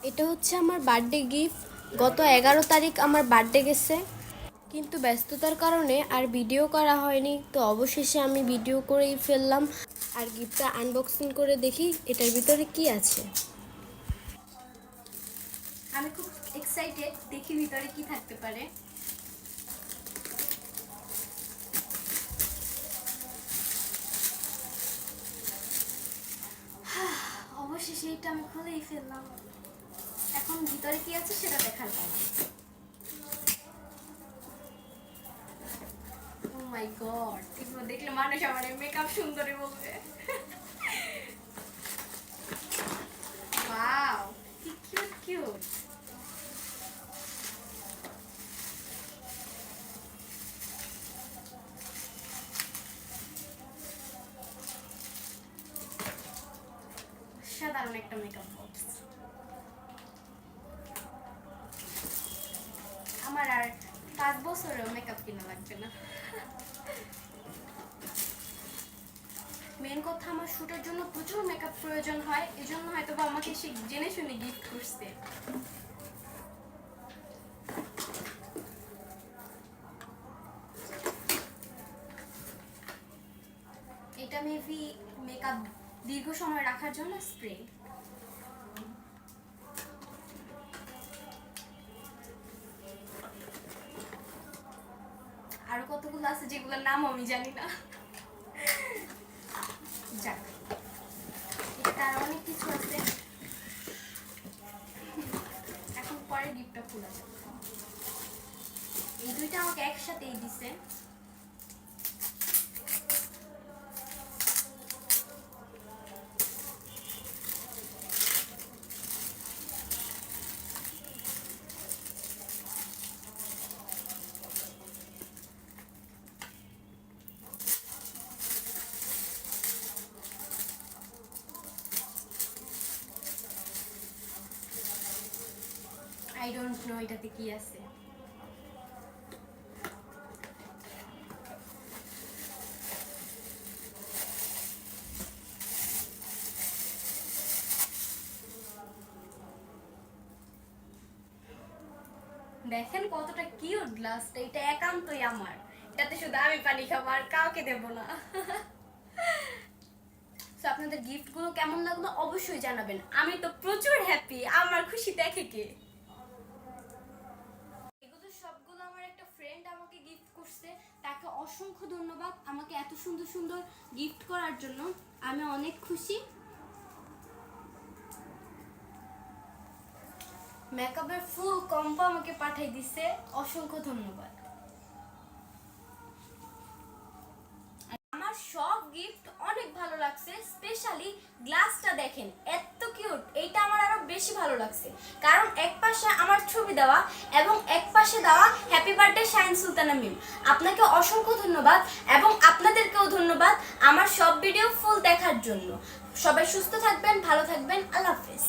এটা হচ্ছে আমার বার্থডে গিফট। গত 11 তারিখ আমার বার্থডে গেছে, কিন্তু ব্যস্ততার কারণে আর ভিডিও করা হয়নি। তো অবশেষে আমি ভিডিও করেই ফেললাম। আর গিফটটা আনবক্সিং করে দেখি এটার ভিতরে কি আছে। আমি খুব এক্সাইটেড, দেখি ভিতরে কি থাকতে পারে। অবশেষে এটা আমি খুলেই ফেললাম। এখন ভিতরে কি আছে সেটা দেখার পালা। ও মাই গড, এগুলো দেখলে মানুষ আমার মেকআপ সুন্দরী বলবে। ওয়াও, কি কিউট কিউট। সাধারণ একটা মেকআপ বক্স। আমার আর 5 বছরেও মেকআপ কিনা লাগবে না। মেন কথা, আমার শুটের জন্য প্রচুর মেকআপ প্রয়োজন হয়, এজন্য হয়তো বা আমাকে সে জেনে শুনে গিফট করছে। এটা মেবি মেকআপ দীর্ঘ সময় রাখার জন্য স্প্রে। আরো কতগুলো আছে যেগুলোর নাম আমি জানি না। যাক, এটা আর অনেক কিছু আছে। এখন পরে গিফটটা খোলা যাবে। এই দুইটা আমাকে একসাথেই দিছে। I don't know এটাতে কি আছে। দেখেন কতটা কিউট গ্লাসটা। এটা একান্তই আমার, এটাতে শুধু আমি পানি খাবো আর কাউকে দেব না। তো আপনাদের গিফটগুলো কেমন লাগলো অবশ্যই জানাবেন। আমি তো প্রচুর হ্যাপি, আমার খুশি দেখে কে। এগুলো সবগুলো আমার একটা ফ্রেন্ড আমাকে গিফট করছে, তাকে অসংখ্য ধন্যবাদ আমাকে এত সুন্দর সুন্দর গিফট করার জন্য। আমি অনেক খুশি। মেকআপের ফুল কম্বো আমাকে পাঠিয়ে দিছে, অসংখ্য ধন্যবাদ। আমার সব গিফট অনেক ভালো লাগছে, স্পেশালি গ্লাসটা দেখেন এত কিউট। এইটা আমার আরো বেশি ভালো লাগছে, কারণ এক পাশে আমার ছবি দেওয়া এবং এক পাশে দেওয়া হ্যাপি বার্থডে শাইন সুলতানা মিম। আপনাকে অসংখ্য ধন্যবাদ এবং আপনাদেরকেও ধন্যবাদ আমার সব ভিডিও ফুল দেখার জন্য। সবাই সুস্থ থাকবেন, ভালো থাকবেন, আল্লাহ হাফেজ।